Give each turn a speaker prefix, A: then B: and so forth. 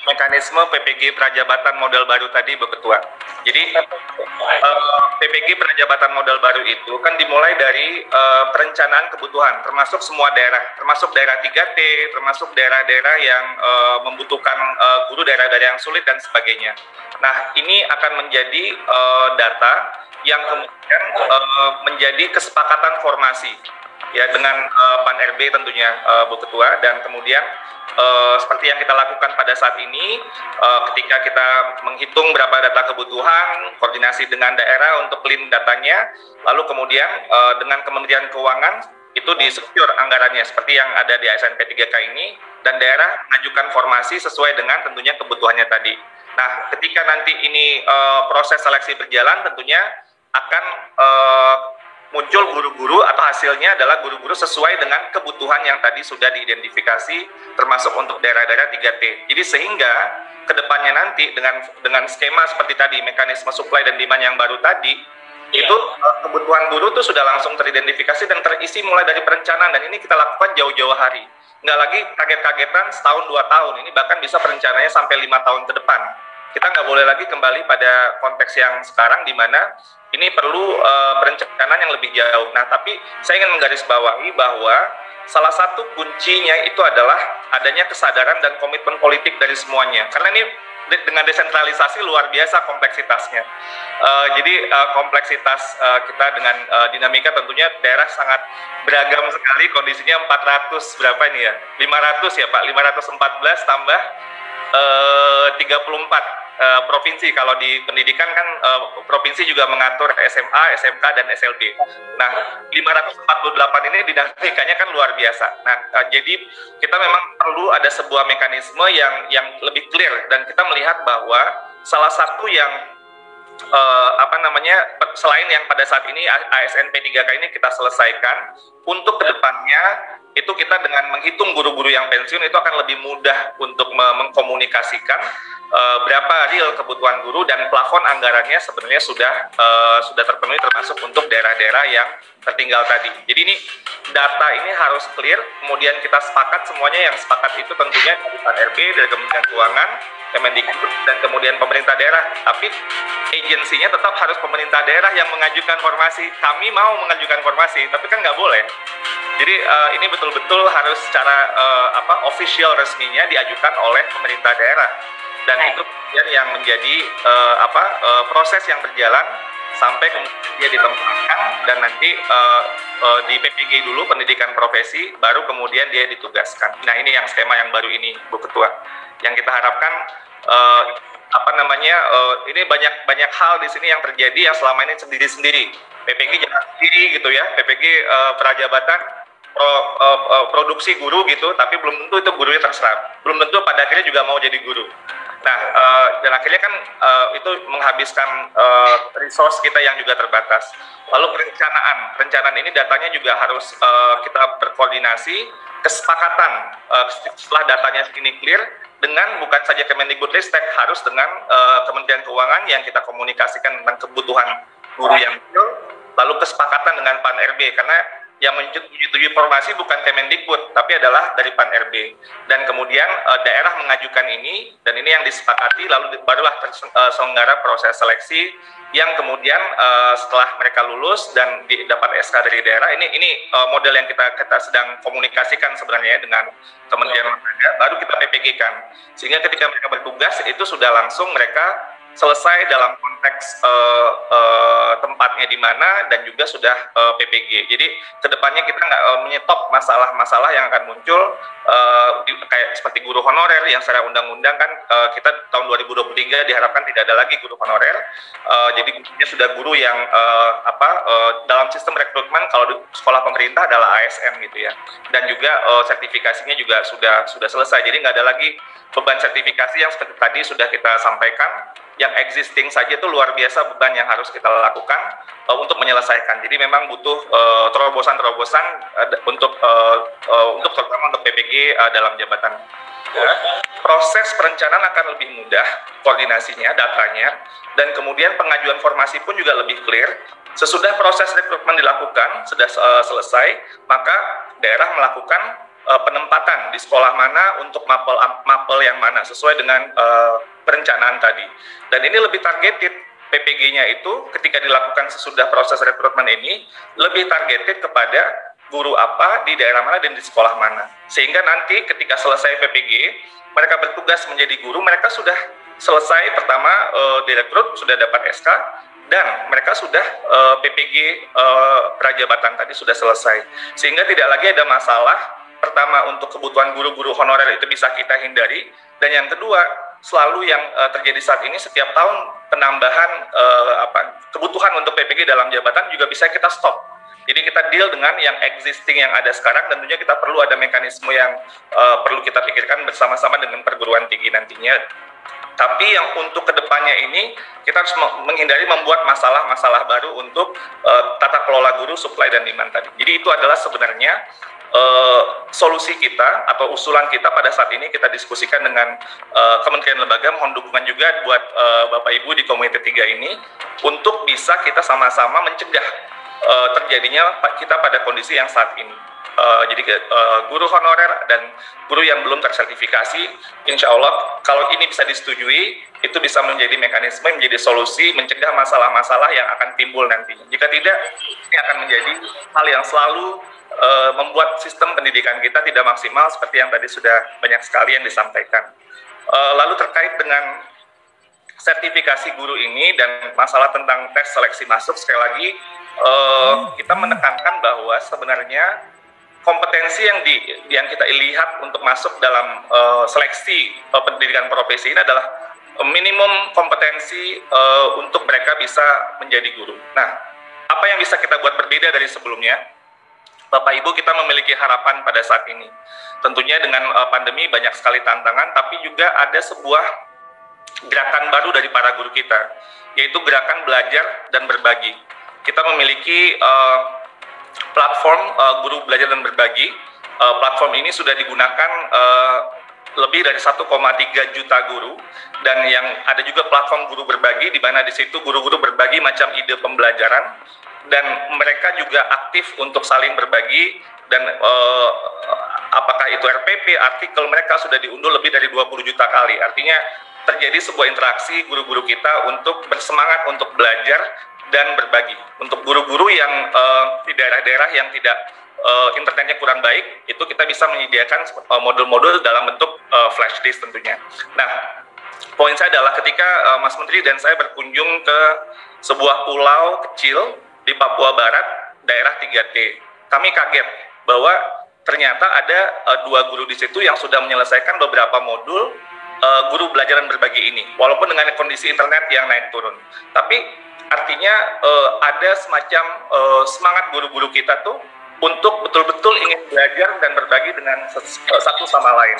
A: mekanisme PPG Prajabatan model baru tadi, Bu Ketua. Jadi PPG Prajabatan model baru itu kan dimulai dari perencanaan kebutuhan, termasuk semua daerah, termasuk daerah 3T, termasuk daerah-daerah yang membutuhkan guru, daerah-daerah yang sulit dan sebagainya. Nah, ini akan menjadi data yang kemudian menjadi kesepakatan formasi ya dengan Pan RB tentunya, Bu Ketua, dan kemudian seperti yang kita lakukan pada saat ini, ketika kita menghitung berapa data kebutuhan, koordinasi dengan daerah untuk clean datanya, lalu kemudian dengan Kementerian Keuangan itu di-secure anggarannya seperti yang ada di ASN P3K ini, dan daerah mengajukan formasi sesuai dengan tentunya kebutuhannya tadi. Nah, ketika nanti ini proses seleksi berjalan, tentunya akan muncul guru-guru atau hasilnya adalah guru-guru sesuai dengan kebutuhan yang tadi sudah diidentifikasi, termasuk untuk daerah-daerah 3T. Jadi sehingga kedepannya nanti dengan skema seperti tadi, mekanisme supply dan demand yang baru tadi, itu kebutuhan guru itu sudah langsung teridentifikasi dan terisi mulai dari perencanaan, dan ini kita lakukan jauh-jauh hari. Nggak lagi kaget-kagetan setahun 2 tahun, ini bahkan bisa perencanaannya sampai 5 tahun ke depan. Kita nggak boleh lagi kembali pada konteks yang sekarang di mana ini perlu perencanaan yang lebih jauh. Nah, tapi saya ingin menggarisbawahi bahwa salah satu kuncinya itu adalah adanya kesadaran dan komitmen politik dari semuanya. Karena ini dengan desentralisasi luar biasa kompleksitasnya. Jadi kompleksitas kita dengan dinamika tentunya daerah sangat beragam sekali, kondisinya 400 berapa ini ya? 500 ya Pak, 514 tambah 34 provinsi. Kalau di pendidikan kan provinsi juga mengatur SMA, SMK, dan SLB. Nah, 548 ini dinamikanya kan luar biasa. Nah, jadi kita memang perlu ada sebuah mekanisme yang lebih clear, dan kita melihat bahwa salah satu yang selain yang pada saat ini ASN P3K ini kita selesaikan, untuk kedepannya itu kita dengan menghitung guru-guru yang pensiun itu akan lebih mudah untuk mengkomunikasikan berapa real kebutuhan guru, dan plafon anggarannya sebenarnya sudah terpenuhi, termasuk untuk daerah-daerah yang tertinggal tadi. Jadi ini data ini harus clear, kemudian kita sepakat semuanya. Yang sepakat itu tentunya dari Pan RB, dari Kementerian Keuangan, Kemendikbud, dan kemudian pemerintah daerah. Tapi agensinya tetap harus pemerintah daerah yang mengajukan formasi. Kami mau mengajukan formasi, tapi kan nggak boleh. Jadi ini betul-betul harus secara official resminya diajukan oleh pemerintah daerah, dan itu kemudian yang menjadi proses yang berjalan sampai kemudian dia ditempatkan, dan nanti di PPG dulu, pendidikan profesi, baru kemudian dia ditugaskan. Nah, ini yang skema yang baru ini, Bu Ketua, yang kita harapkan ini banyak hal di sini yang terjadi yang selama ini sendiri-sendiri. PPG jangan sendiri gitu ya, PPG Prajabatan produksi guru gitu, tapi belum tentu itu gurunya terserap, belum tentu pada akhirnya juga mau jadi guru. Nah, dan akhirnya kan itu menghabiskan resource kita yang juga terbatas. Lalu perencanaan ini datanya juga harus kita berkoordinasi, kesepakatan setelah datanya ini clear, dengan bukan saja Kemendikbudristek, harus dengan Kementerian Keuangan yang kita komunikasikan tentang kebutuhan guru yang real, lalu kesepakatan dengan Pan RB, karena yang menyetujui formasi bukan Kemendikbud, tapi adalah dari Pan RB. Dan kemudian daerah mengajukan ini, dan ini yang disepakati, lalu barulah terselenggara proses seleksi, yang kemudian setelah mereka lulus dan dapat SK dari daerah, ini model yang kita sedang komunikasikan sebenarnya dengan Kementerian Lembaga, baru kita PPG-kan. Sehingga ketika mereka bertugas, itu sudah langsung mereka selesai dalam konteks tempatnya di mana, dan juga sudah PPG. Jadi kedepannya kita nggak menyetop masalah-masalah yang akan muncul kayak seperti guru honorer yang secara undang-undang kan kita tahun 2023 diharapkan tidak ada lagi guru honorer. Jadi gurunya sudah guru yang dalam sistem rekrutmen kalau di sekolah pemerintah adalah ASN gitu ya. Dan juga sertifikasinya juga sudah selesai. Jadi nggak ada lagi beban sertifikasi yang seperti tadi sudah kita sampaikan, yang existing saja itu luar biasa beban yang harus kita lakukan untuk menyelesaikan. Jadi memang butuh terobosan-terobosan untuk terutama untuk PPG dalam jabatan. Ya. Proses perencanaan akan lebih mudah, koordinasinya, datanya, dan kemudian pengajuan formasi pun juga lebih clear. Sesudah proses rekrutmen dilakukan, sudah selesai, maka daerah melakukan penempatan di sekolah mana untuk mapel yang mana sesuai dengan perencanaan tadi. Dan ini lebih targeted, PPG-nya itu ketika dilakukan sesudah proses rekrutmen ini lebih targeted kepada guru apa di daerah mana dan di sekolah mana. Sehingga nanti ketika selesai PPG, mereka bertugas menjadi guru, mereka sudah selesai pertama direkrut, sudah dapat SK, dan mereka sudah PPG prajabatan tadi sudah selesai. Sehingga tidak lagi ada masalah. Pertama, untuk kebutuhan guru-guru honorer itu bisa kita hindari, dan yang kedua, selalu yang terjadi saat ini setiap tahun penambahan kebutuhan untuk PPG dalam jabatan juga bisa kita stop. Jadi kita deal dengan yang existing yang ada sekarang, tentunya kita perlu ada mekanisme yang perlu kita pikirkan bersama-sama dengan perguruan tinggi nantinya. Tapi yang untuk kedepannya ini kita harus menghindari membuat masalah-masalah baru untuk tata kelola guru, supply dan demand tadi. Jadi itu adalah sebenarnya solusi kita atau usulan kita pada saat ini kita diskusikan dengan kementerian lembaga, mohon dukungan juga buat Bapak Ibu di Komite 3 ini untuk bisa kita sama-sama mencegah terjadinya kita pada kondisi yang saat ini. Jadi guru honorer dan guru yang belum tersertifikasi, insya Allah kalau ini bisa disetujui, itu bisa menjadi mekanisme, menjadi solusi, mencegah masalah-masalah yang akan timbul nantinya. Jika tidak, ini akan menjadi hal yang selalu membuat sistem pendidikan kita tidak maksimal seperti yang tadi sudah banyak sekali yang disampaikan. Lalu terkait dengan sertifikasi guru ini dan masalah tentang tes seleksi masuk, sekali lagi kita menekankan bahwa sebenarnya kompetensi yang kita lihat untuk masuk dalam seleksi pendidikan profesi ini adalah minimum kompetensi untuk mereka bisa menjadi guru. Nah, apa yang bisa kita buat berbeda dari sebelumnya? Bapak Ibu, kita memiliki harapan pada saat ini. Tentunya dengan pandemi banyak sekali tantangan, tapi juga ada sebuah gerakan baru dari para guru kita, yaitu gerakan belajar dan berbagi. Kita memiliki platform guru belajar dan berbagi. Platform ini sudah digunakan lebih dari 1,3 juta guru, dan yang ada juga platform guru berbagi di mana di situ guru-guru berbagi macam ide pembelajaran, dan mereka juga aktif untuk saling berbagi, dan apakah itu RPP, artikel mereka sudah diunduh lebih dari 20 juta kali. Artinya terjadi sebuah interaksi guru-guru kita untuk bersemangat untuk belajar dan berbagi. Untuk guru-guru yang di daerah-daerah yang tidak internetnya kurang baik, itu kita bisa menyediakan modul-modul dalam bentuk flash disk tentunya. Nah, poin saya adalah ketika Mas Menteri dan saya berkunjung ke sebuah pulau kecil di Papua Barat, daerah 3T, kami kaget bahwa ternyata ada 2 guru di situ yang sudah menyelesaikan beberapa modul guru belajar dan berbagi ini, walaupun dengan kondisi internet yang naik turun. Tapi artinya ada semacam semangat guru-guru kita tuh untuk betul-betul ingin belajar dan berbagi dengan satu sama lain.